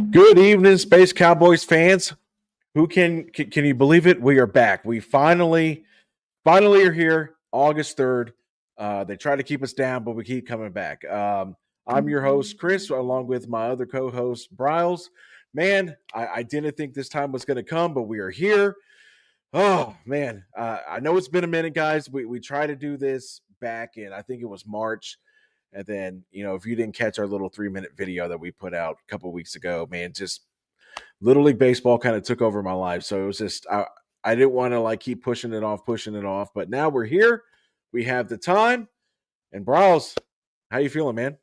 Good evening, Space Cowboys fans. Who can you believe it? We are back. We finally are here. August 3rd. They try to keep us down, but we keep coming back. I'm your host, Chris, along with my other co-host, Bryles. Man, I didn't think this time was going to come, but we are here. Oh man, I know it's been a minute, guys. We tried to do this back in I think it was March, and then if you didn't catch our little 3 minute video that we put out a couple weeks ago, man, just Little League baseball kind of took over my life. So it was just I didn't want to like keep pushing it off. But now we're here. We have the time. And Brawls, how you feeling, man?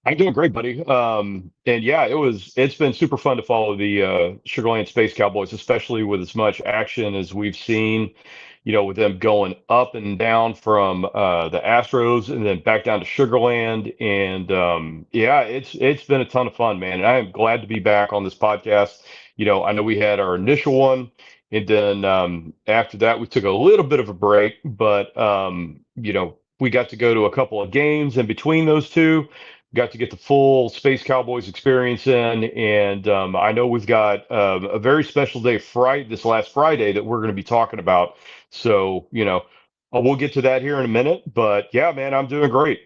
I'm doing great, buddy. And yeah, it's been super fun to follow the Sugarland Space Cowboys, especially with as much action as we've seen, with them going up and down from the Astros and then back down to Sugarland. And yeah, it's been a ton of fun, man. And I am glad to be back on this podcast. I know we had our initial one, and then after that we took a little bit of a break, but we got to go to a couple of games in between those two, got to get the full Space Cowboys experience in. And I know we've got a very special day Friday, this last Friday, that we're going to be talking about. So, we'll get to that here in a minute. But yeah, man, I'm doing great.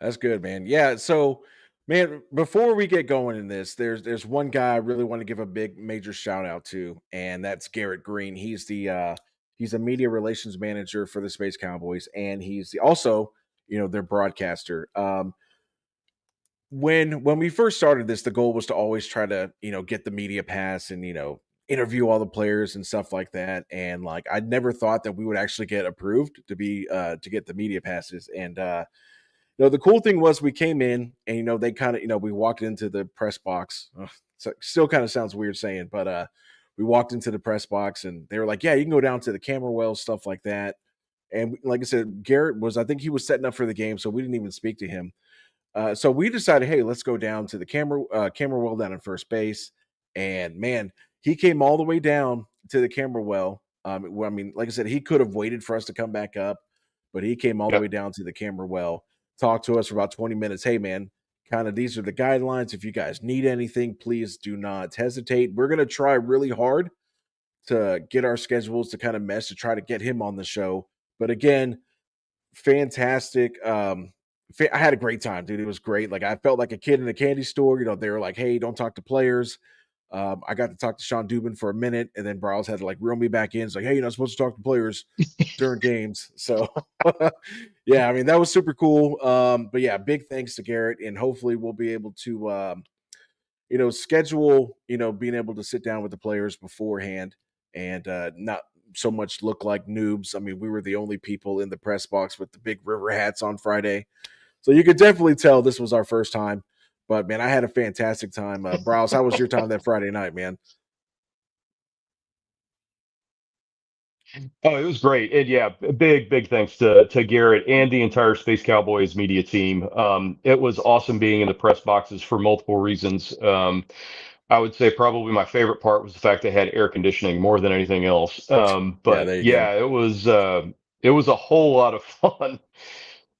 That's good, man. Yeah. So, man, before we get going in this, there's one guy I really want to give a big major shout out to, and that's Garrett Green. He's a media relations manager for the Space Cowboys, and also their broadcaster. When we first started this, the goal was to always try to get the media pass and interview all the players and stuff like that. And like I never thought that we would actually get approved to get the media passes. And the cool thing was we came in and they kind of we walked into the press box. Ugh, so still kind of sounds weird saying, but we walked into the press box and they were like, yeah, you can go down to the camera well, stuff like that. And like I said, Garrett I think he was setting up for the game, so we didn't even speak to him. So we decided, hey, let's go down to the camera well down in first base. And man, he came all the way down to the camera well. I mean, like I said, he could have waited for us to come back up, but he came all the way Yep. down to the camera well, talked to us for about 20 minutes. Hey, man, kind of these are the guidelines. If you guys need anything, please do not hesitate. We're gonna try really hard to get our schedules to kind of mesh to try to get him on the show. But again, fantastic. I had a great time, dude. It was great. Like I felt like a kid in a candy store. They were like, "Hey, don't talk to players." I got to talk to Sean Dubin for a minute, and then Bryles had to like reel me back in. It's like, "Hey, you're not supposed to talk to players during games." So, yeah, I mean that was super cool. But yeah, big thanks to Garrett, and hopefully we'll be able to, schedule, being able to sit down with the players beforehand and not so much look like noobs. I mean, we were the only people in the press box with the big river hats on Friday. So you could definitely tell this was our first time. But man, I had a fantastic time. Browse, how was your time that Friday night, man? Oh, it was great. And yeah, big thanks to Garrett and the entire Space Cowboys media team. It was awesome being in the press boxes for multiple reasons. I would say probably my favorite part was the fact they had air conditioning more than anything else. Yeah, But there you go. yeah, it was a whole lot of fun.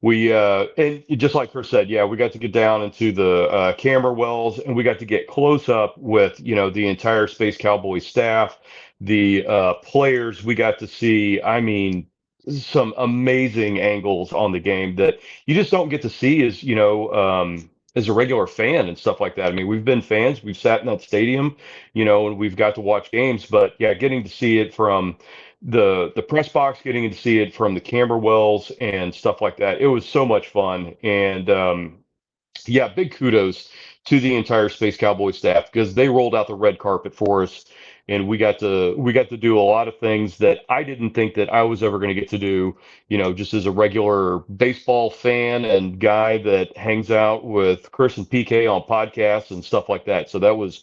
And just like Chris said, yeah, we got to get down into the camera wells, and we got to get close up with, the entire Space Cowboy staff, the players. We got to see, I mean, some amazing angles on the game that you just don't get to see as a regular fan and stuff like that. I mean, we've been fans, we've sat in that stadium, and we've got to watch games, but yeah, getting to see it from the press box, getting to see it from the camera wells and stuff like that. It was so much fun. And yeah, big kudos to the entire Space Cowboy staff because they rolled out the red carpet for us, and we got to do a lot of things that I didn't think that I was ever going to get to do, just as a regular baseball fan and guy that hangs out with Chris and PK on podcasts and stuff like that. So that was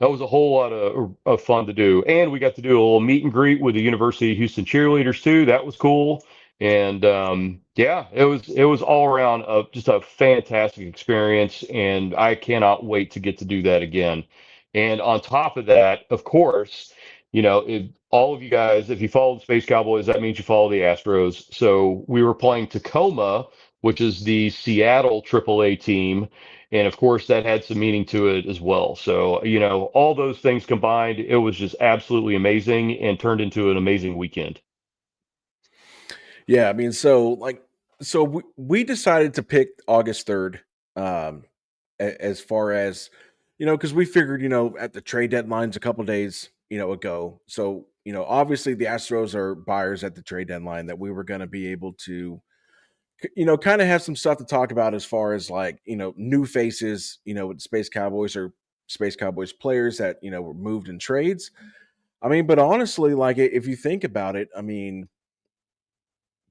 a whole lot of fun to do. And we got to do a little meet and greet with the University of Houston cheerleaders too. That was cool. And yeah, it was all around just a fantastic experience. And I cannot wait to get to do that again. And on top of that, of course, if all of you guys, if you follow the Space Cowboys, that means you follow the Astros. So we were playing Tacoma, which is the Seattle AAA team, And of course, that had some meaning to it as well. So, all those things combined, it was just absolutely amazing and turned into an amazing weekend. Yeah, I mean, so we decided to pick August 3rd, um, as far as because we figured, at the trade deadlines a couple days, ago. So, obviously the Astros are buyers at the trade deadline that we were going to be able to, kind of have some stuff to talk about as far as like, new faces, with Space Cowboys or Space Cowboys players that, were moved in trades. I mean, but honestly, like if you think about it, I mean,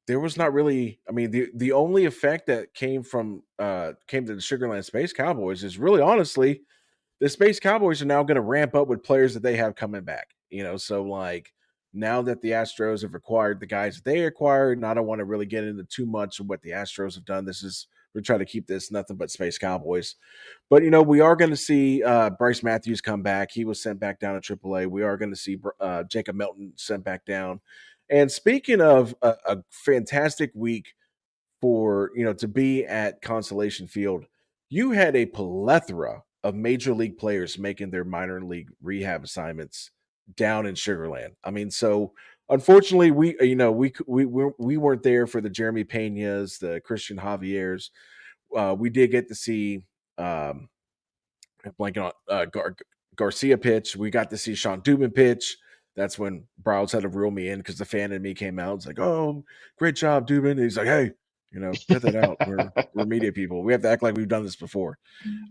there was not really. I mean, the only effect that came to the Sugarland Space Cowboys is really honestly the Space Cowboys are now going to ramp up with players that they have coming back. So like now that the Astros have acquired the guys that they acquired, and I don't want to really get into too much of what the Astros have done. We're trying to keep this nothing but Space Cowboys. But we are going to see Bryce Matthews come back. He was sent back down to AAA. We are going to see Jacob Melton sent back down. And speaking of a fantastic week for to be at Constellation Field, you had a plethora of major league players making their minor league rehab assignments down in Sugarland. I mean, so unfortunately, we weren't there for the Jeremy Pena's, the Christian Javier's. We did get to see um, blanking on Garcia pitch. We got to see Sean Dubin pitch. That's when Browns had to rule me in because the fan in me came out. It's like, oh, great job, Dubin. And he's like, hey, cut that out. We're media people. We have to act like we've done this before.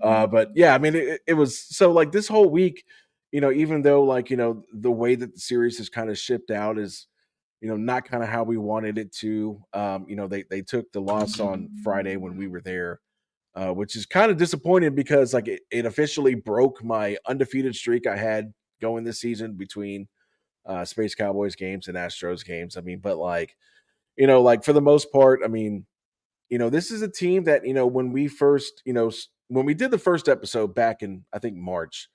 But yeah, I mean, it was so like this whole week, even though like the way that the series is kind of shipped out is not kind of how we wanted it to. They took the loss on Friday when we were there, which is kind of disappointing because like it officially broke my undefeated streak I had going this season between Space Cowboys games and Astros games. I mean, but like like for the most part, I mean, this is a team that when we first when we did the first episode back in I think March,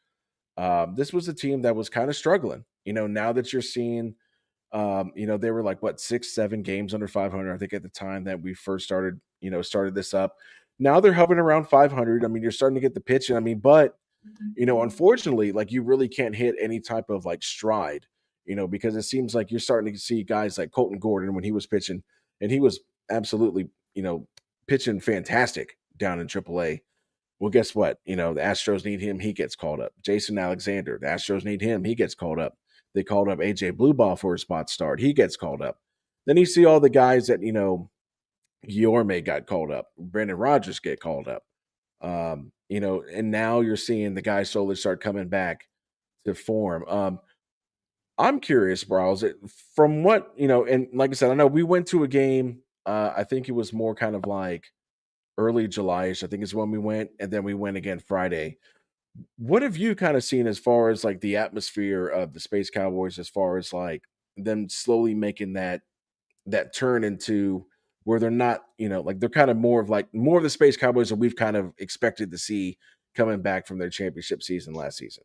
this was a team that was kind of struggling. Now that you're seeing. They were like what 6, 7 games under 500. I think at the time that we first started this up. Now they're hovering around 500. I mean, you're starting to get the pitch. I mean, but unfortunately, like you really can't hit any type of like stride. Because it seems like you're starting to see guys like Colton Gordon when he was pitching, and he was absolutely pitching fantastic down in AAA. Well, guess what? The Astros need him. He gets called up. Jason Alexander, the Astros need him. He gets called up. They called up AJ Blueball for a spot start. He gets called up. Then you see all the guys that, Guillorme got called up. Brandon Rogers get called up. And now you're seeing the guys slowly start coming back to form. I'm curious, Brawls, from what, and like I said, I know we went to a game. I think it was more kind of like early July-ish, I think is when we went, and then we went again Friday. What have you kind of seen as far as like the atmosphere of the Space Cowboys, as far as like them slowly making that turn into where they're not, like they're kind of more of the Space Cowboys that we've kind of expected to see coming back from their championship season last season?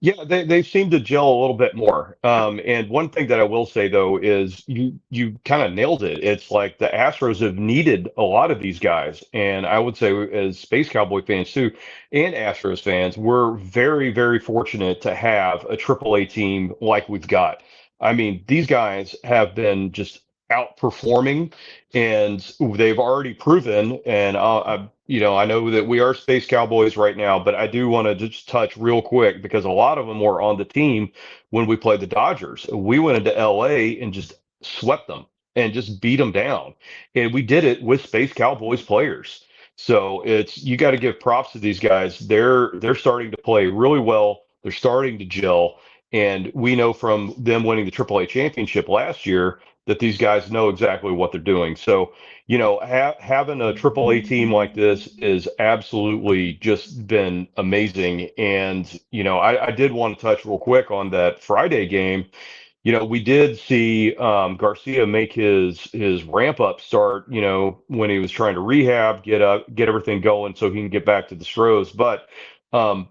Yeah, they seem to gel a little bit more. And one thing that I will say though is you kind of nailed it. It's like the Astros have needed a lot of these guys, and I would say as Space Cowboy fans too, and Astros fans, we're very very fortunate to have a AAA team like we've got. I mean, these guys have been just outperforming, and they've already proven. And I know that we are Space Cowboys right now, but I do want to just touch real quick because a lot of them were on the team when we played the Dodgers. We went into LA and just swept them and just beat them down. And we did it with Space Cowboys players. So it's you got to give props to these guys. They're starting to play really well. They're starting to gel. And we know from them winning the AAA championship last year that these guys know exactly what they're doing. So having a AAA team like this is absolutely just been amazing. And I did want to touch real quick on that Friday game. We did see Garcia make his ramp up start. When he was trying to rehab, get everything going so he can get back to the Stros. But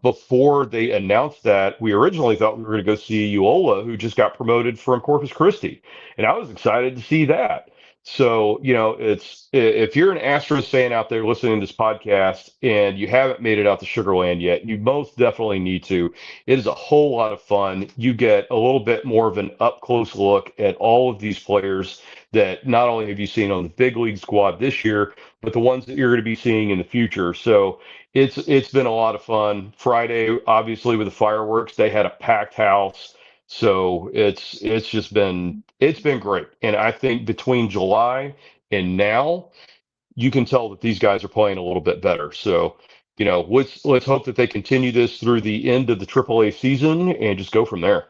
before they announced that, we originally thought we were going to go see Uola, who just got promoted from Corpus Christi, and I was excited to see that. So, it's if you're an Astros fan out there listening to this podcast and you haven't made it out to Sugarland yet, you most definitely need to. It is a whole lot of fun. You get a little bit more of an up close look at all of these players that not only have you seen on the big league squad this year, but the ones that you're going to be seeing in the future. So it's been a lot of fun. Friday, obviously, with the fireworks, they had a packed house. So it's been great. And I think between July and now, you can tell that these guys are playing a little bit better. So, let's hope that they continue this through the end of the AAA season and just go from there.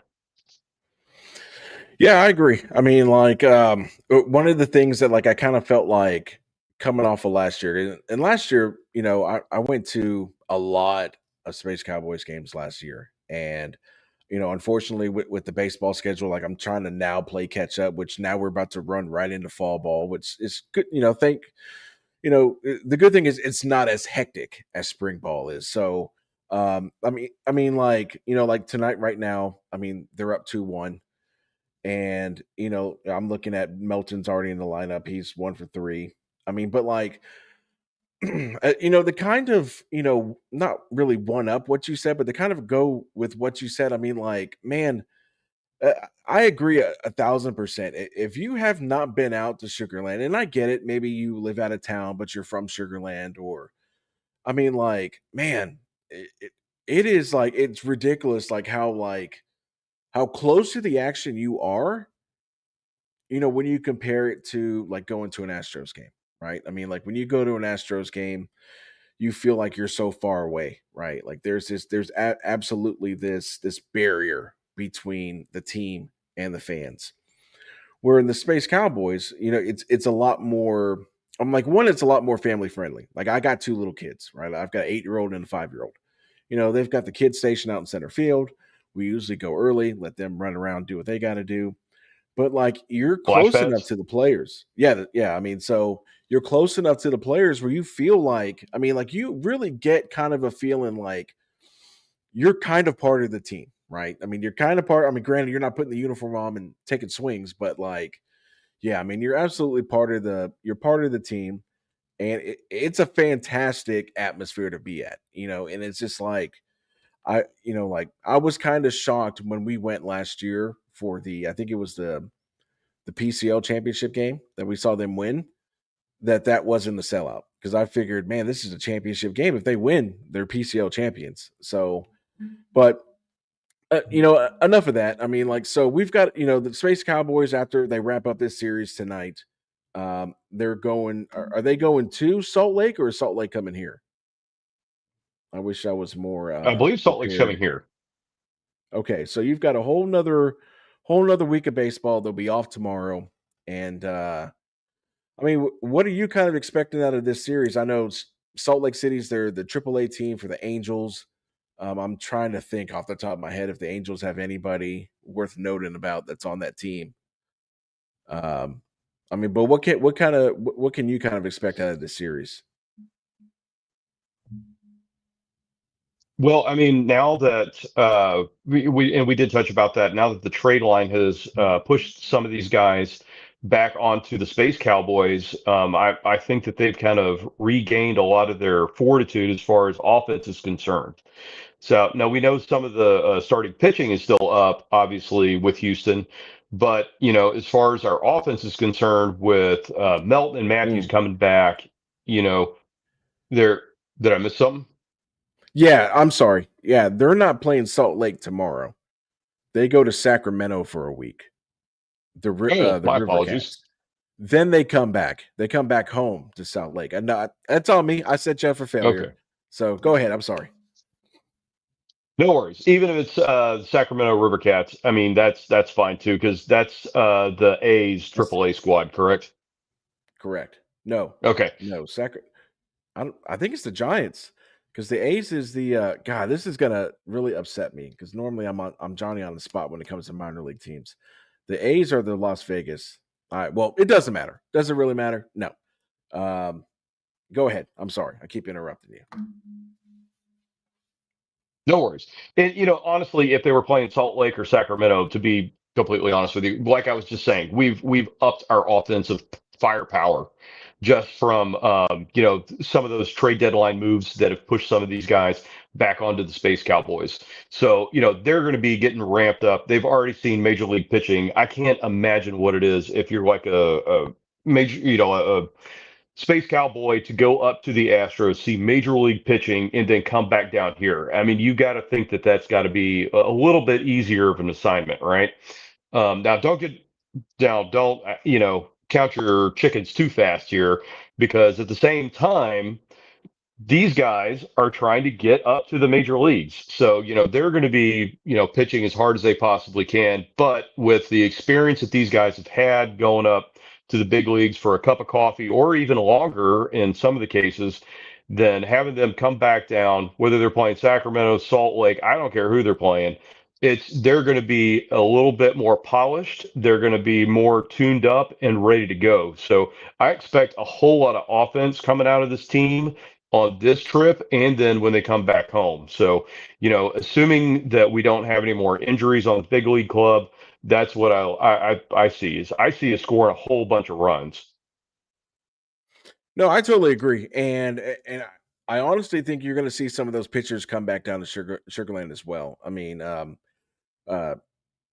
Yeah, I agree. I mean, like, one of the things that like I kind of felt like coming off of last year, and last year, I went to a lot of Space Cowboys games last year, and unfortunately, with the baseball schedule, like I'm trying to now play catch up, which now we're about to run right into fall ball, which is good. The good thing is it's not as hectic as spring ball is. So, like like tonight, right now, I mean they're up 2-1. And I'm looking at Melton's already in the lineup. He's 1 for 3. I mean, but like, the kind of not really one up what you said, but to kind of go with what you said. I mean, like, man, uh, I agree 1,000%. If you have not been out to Sugarland, and I get it, maybe you live out of town, but you're from Sugarland, or I mean, like, man, it is like it's ridiculous, like how close to the action you are when you compare it to like going to an Astros game, right? I mean, like when you go to an Astros game, you feel like you're so far away, right? Like absolutely this barrier between the team and the fans. Where in the Space Cowboys, it's a lot more. I'm like, one, it's a lot more family friendly. Like I got two little kids, right? I've got an 8-year-old and a 5-year-old. They've got the kids station out in center field. We usually go early, let them run around, do what they got to do, but like you're Flash close enough pads? to the players. Yeah, yeah. I mean, so you're close enough to the players where you feel like, I mean, like you really get kind of a feeling like you're kind of part of the team, right? I mean, you're kind of part. I mean, granted, you're not putting the uniform on and taking swings, but like, yeah, I mean, you're absolutely you're part of the team, and it's a fantastic atmosphere to be at, and it's just like like I was kind of shocked when we went last year for I think it was the PCL championship game that we saw them win, that wasn't the sellout, because I figured, man, this is a championship game. If they win, they're PCL champions. So, but enough of that. I mean, like, so we've got the Space Cowboys after they wrap up this series tonight. They're going. Are they going to Salt Lake, or is Salt Lake coming here? I wish I was more I believe Salt Lake's coming prepared. here. Okay, so you've got a whole nother week of baseball. They'll be off tomorrow, and I mean, what are you kind of expecting out of this series? I know Salt Lake City's they're the AAA team for the Angels. I'm trying to think off the top of my head if the Angels have anybody worth noting about that's on that team. Um, I mean, but what can you kind of expect out of this series? Well, I mean, now that we did touch about that. Now that the trade line has pushed some of these guys back onto the Space Cowboys, I think that they've kind of regained a lot of their fortitude as far as offense is concerned. So now we know some of the starting pitching is still up, obviously with Houston, but as far as our offense is concerned, with Melton and Matthews Mm. coming back, you know, they're did I miss something? Yeah, I'm sorry. Yeah, they're not playing Salt Lake tomorrow. They go to Sacramento for a week. Oh, The my River apologies. Cats. Then they come back. They come back home to Salt Lake. And that's on me. I set you up for failure. Okay. So go ahead. I'm sorry. No worries. Even if it's Sacramento River Cats, I mean that's fine too because that's the A's That's AAA squad, correct? correct. No, Okay. no. I think it's the Giants, because the A's is the God. This is gonna really upset me, because normally I'm Johnny on the spot when it comes to minor league teams. The A's are the Las Vegas. All right. Well, it doesn't matter. Doesn't really matter. No. Um, Go ahead. I'm sorry. I keep interrupting you. No worries. And honestly, if they were playing Salt Lake or Sacramento, to be completely honest with you, like I was just saying, we've upped our offensive firepower just from some of those trade deadline moves that have pushed some of these guys back onto the Space Cowboys. So they're going to be getting ramped up. They've already seen major league pitching. I can't imagine what it is if you're like a major, a Space Cowboy to go up to the Astros, see major league pitching, and then come back down here. I mean, you got to think that that's got to be a little bit easier of an assignment, right? Now, don't count your chickens too fast here, because at the same time, these guys are trying to get up to the major leagues. So, they're going to be, pitching as hard as they possibly can. But with the experience that these guys have had going up to the big leagues for a cup of coffee or even longer in some of the cases, then having them come back down, whether they're playing Sacramento, Salt Lake, I don't care who they're playing. They're going to be a little bit more polished. They're going to be more tuned up and ready to go. So I expect a whole lot of offense coming out of this team on this trip and then when they come back home. So, assuming that we don't have any more injuries on the big league club, that's what I see is I see us scoring a whole bunch of runs. No, I totally agree, and I honestly think you're going to see some of those pitchers come back down to Sugarland as well. I mean, uh,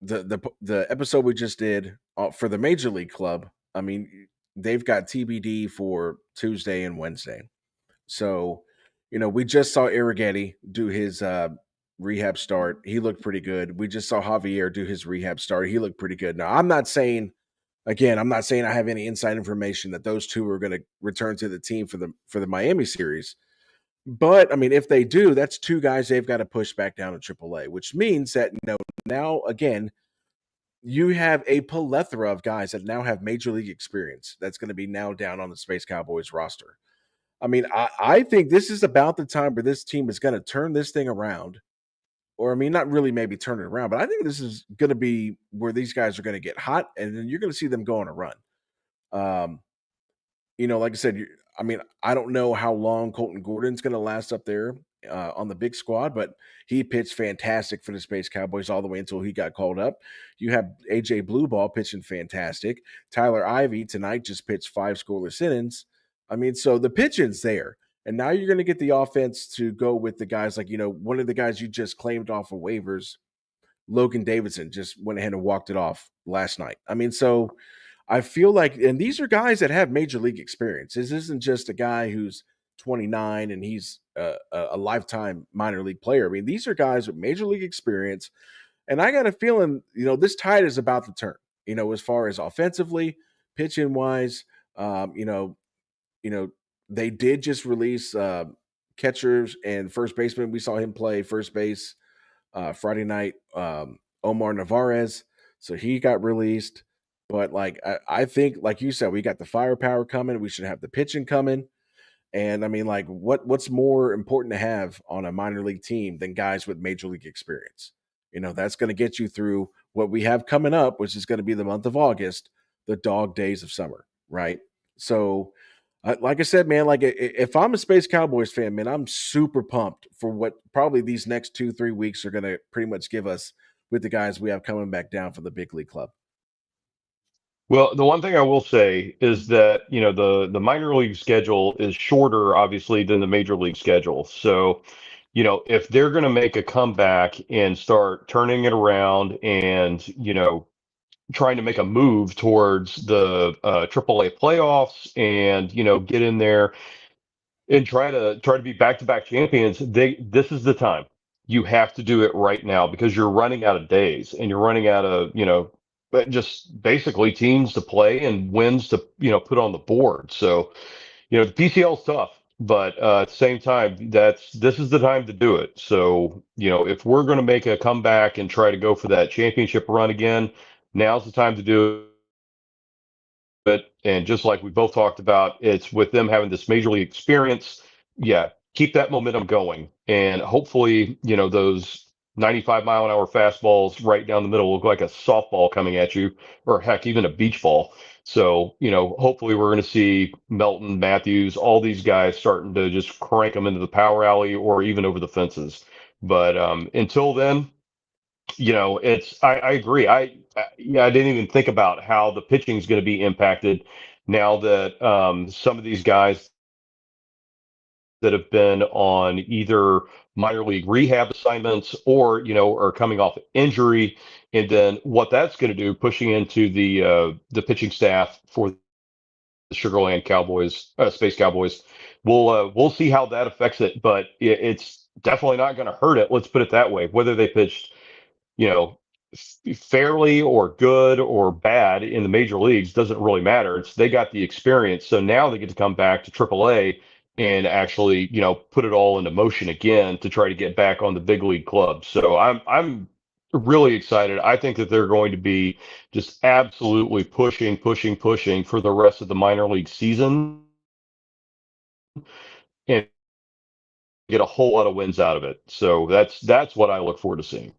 the episode we just did for the Major League Club. I mean, they've got TBD for Tuesday and Wednesday. So, we just saw Arrighetti do his rehab start. He looked pretty good. We just saw Javier do his rehab start. He looked pretty good. Now, I'm not saying I have any inside information that those two are going to return to the team for the Miami series. But I mean, if they do, that's two guys they've got to push back down to AAA, which means that now again you have a plethora of guys that now have major league experience that's going to be now down on the Space Cowboys roster. I mean, I think this is about the time where this team is going to turn this thing around. Or, I mean, not really maybe turn it around, but I think this is going to be where these guys are going to get hot, and then you're going to see them go on a run. Um, like I said, I mean, I don't know how long Colton Gordon's going to last up there on the big squad, but he pitched fantastic for the Space Cowboys all the way until he got called up. You have AJ Blueball pitching fantastic. Tyler Ivey tonight just pitched 5 scoreless innings. I mean, so the pitching's there. And now you're going to get the offense to go with the guys like, one of the guys you just claimed off of waivers, Logan Davidson, just went ahead and walked it off last night. I mean, so I feel like, and these are guys that have major league experience. This isn't just a guy who's 29 and he's a lifetime minor league player. I mean, these are guys with major league experience. And I got a feeling, this tide is about to turn, as far as offensively, pitching wise, they did just release catchers and first baseman. We saw him play first base Friday night. Omar Narvaez, so he got released. But I think, like you said, we got the firepower coming. We should have the pitching coming. And I mean, like, what's more important to have on a minor league team than guys with major league experience? That's going to get you through what we have coming up, which is going to be the month of August, the dog days of summer, right? So, like I said, man, like if I'm a Space Cowboys fan, man, I'm super pumped for what probably these next 2-3 weeks are going to pretty much give us with the guys we have coming back down from the big league club. Well, the one thing I will say is that, the minor league schedule is shorter, obviously, than the major league schedule. So, if they're going to make a comeback and start turning it around and, trying to make a move towards the AAA playoffs and, get in there and try to be back-to-back champions, this is the time. You have to do it right now because you're running out of days and you're running out of, but just basically teams to play and wins to, put on the board. So, the PCL is tough, but at the same time, this is the time to do it. So, if we're going to make a comeback and try to go for that championship run again, now's the time to do it. And just like we both talked about, it's with them having this major league experience. Yeah, keep that momentum going. And hopefully, those 95-mile-an-hour fastballs right down the middle look like a softball coming at you, or heck, even a beach ball. So, hopefully we're going to see Melton, Matthews, all these guys starting to just crank them into the power alley or even over the fences. But until then, I agree. Yeah, I didn't even think about how the pitching is going to be impacted now that some of these guys that have been on either minor league rehab assignments or are coming off injury, and then what that's going to do, pushing into the pitching staff for the Sugarland Cowboys, Space Cowboys. We'll see how that affects it, but it's definitely not going to hurt it. Let's put it that way. Whether they pitched, you know, fairly or good or bad in the major leagues doesn't really matter. It's they got the experience, so now they get to come back to AAA and actually, put it all into motion again to try to get back on the big league club. So I'm really excited. I think that they're going to be just absolutely pushing, pushing, pushing for the rest of the minor league season and get a whole lot of wins out of it. So that's what I look forward to seeing.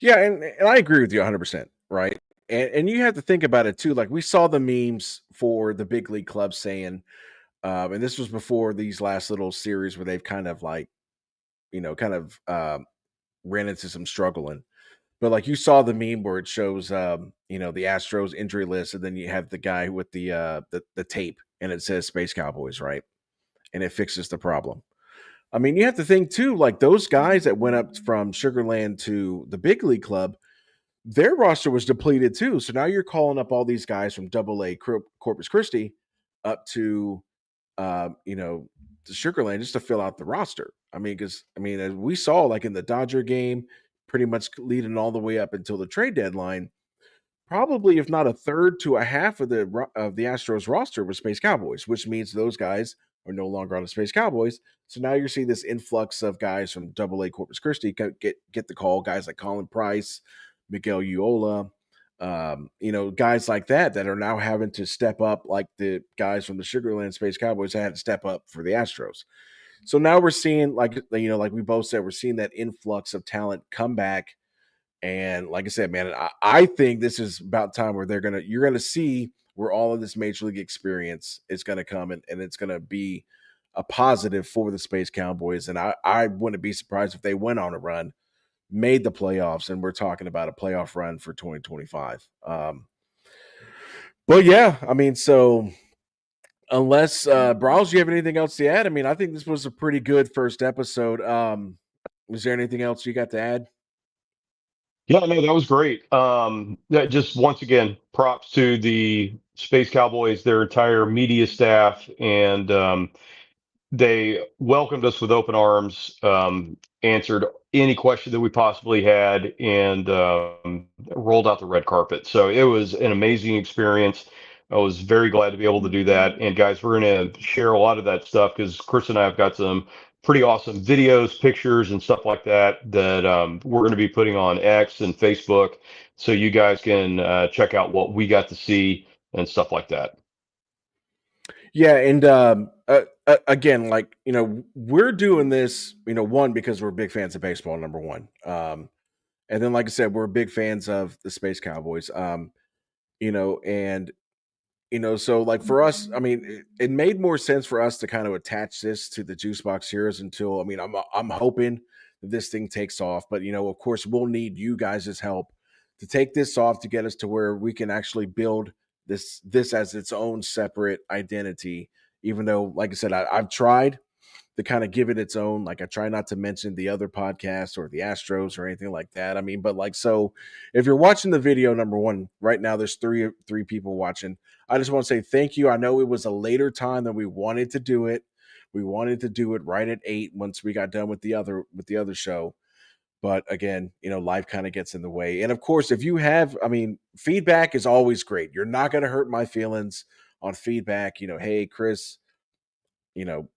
Yeah, and I agree with you 100%, right? And you have to think about it too. Like we saw the memes for the big league clubs saying, and this was before these last little series where they've kind of like, kind of ran into some struggling. But like you saw the meme where it shows, the Astros injury list, and then you have the guy with the tape, and it says Space Cowboys, right? And it fixes the problem. I mean, you have to think too, like those guys that went up from Sugarland to the big league club, their roster was depleted too. So now you're calling up all these guys from Double A Corpus Christi up to, to Sugarland just to fill out the roster. I mean, because as we saw like in the Dodger game, pretty much leading all the way up until the trade deadline, probably if not a third to a half of the Astros roster was Space Cowboys, which means those guys are no longer on the Space Cowboys. So now you're seeing this influx of guys from Double A Corpus Christi get the call. Guys like Colin Price, Miguel Uola, guys like that are now having to step up, like the guys from the Sugarland Space Cowboys had to step up for the Astros. So now we're seeing, like like we both said, we're seeing that influx of talent come back. And like I said, man, I think this is about time where you're gonna see where all of this major league experience is gonna come, and it's gonna be a positive for the Space Cowboys. And I wouldn't be surprised if they went on a run, made the playoffs, and we're talking about a playoff run for 2025. But yeah, I mean, so unless Brawls, you have anything else to add? I mean, I think this was a pretty good first episode. Was there anything else you got to add? Yeah, no, that was great. That just once again, props to the Space Cowboys, their entire media staff, and they welcomed us with open arms, answered any question that we possibly had, and rolled out the red carpet. So it was an amazing experience. I was very glad to be able to do that. And guys, we're going to share a lot of that stuff because Chris and I have got some pretty awesome videos, pictures, and stuff like that that we're going to be putting on X and Facebook, so you guys can check out what we got to see and stuff like that. Yeah, and again, like we're doing this, one because we're big fans of baseball, number one, and then like I said, we're big fans of the Space Cowboys, and so like for us, I mean, it made more sense for us to kind of attach this to the Juice Box Heroes until, I mean, I'm hoping that this thing takes off, but of course, we'll need you guys' help to take this off to get us to where we can actually build this as its own separate identity. Even though, like I said, I've tried to kind of give it its own. Like I try not to mention the other podcasts or the Astros or anything like that. I mean, but like, so if you're watching the video, number one, right now there's three people watching. I just want to say thank you. I know it was a later time than we wanted to do it. We wanted to do it right at 8 once we got done with the other show. But again, life kind of gets in the way. And of course, if you have, I mean, feedback is always great. You're not going to hurt my feelings on feedback. Hey, Chris, you know,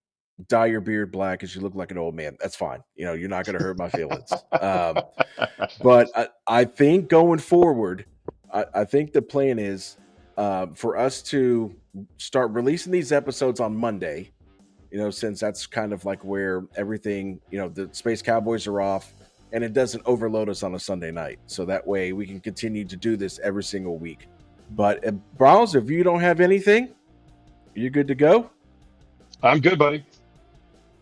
dye your beard black because you look like an old man. That's fine. You're not going to hurt my feelings. But I think going forward, I think the plan is for us to start releasing these episodes on Monday, since that's kind of like where everything, the Space Cowboys are off and it doesn't overload us on a Sunday night. So that way we can continue to do this every single week. But Browse, if you don't have anything, you good to go? I'm good, buddy.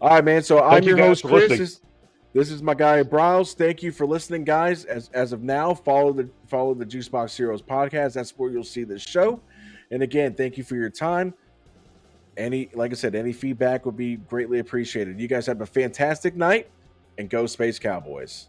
All right, man. So I'm your host, Chris. Listening. This is my guy Browse. Thank you for listening, guys. As of now, follow the Juicebox Heroes podcast. That's where you'll see this show. And again, thank you for your time. Like I said, any feedback would be greatly appreciated. You guys have a fantastic night, and go Space Cowboys.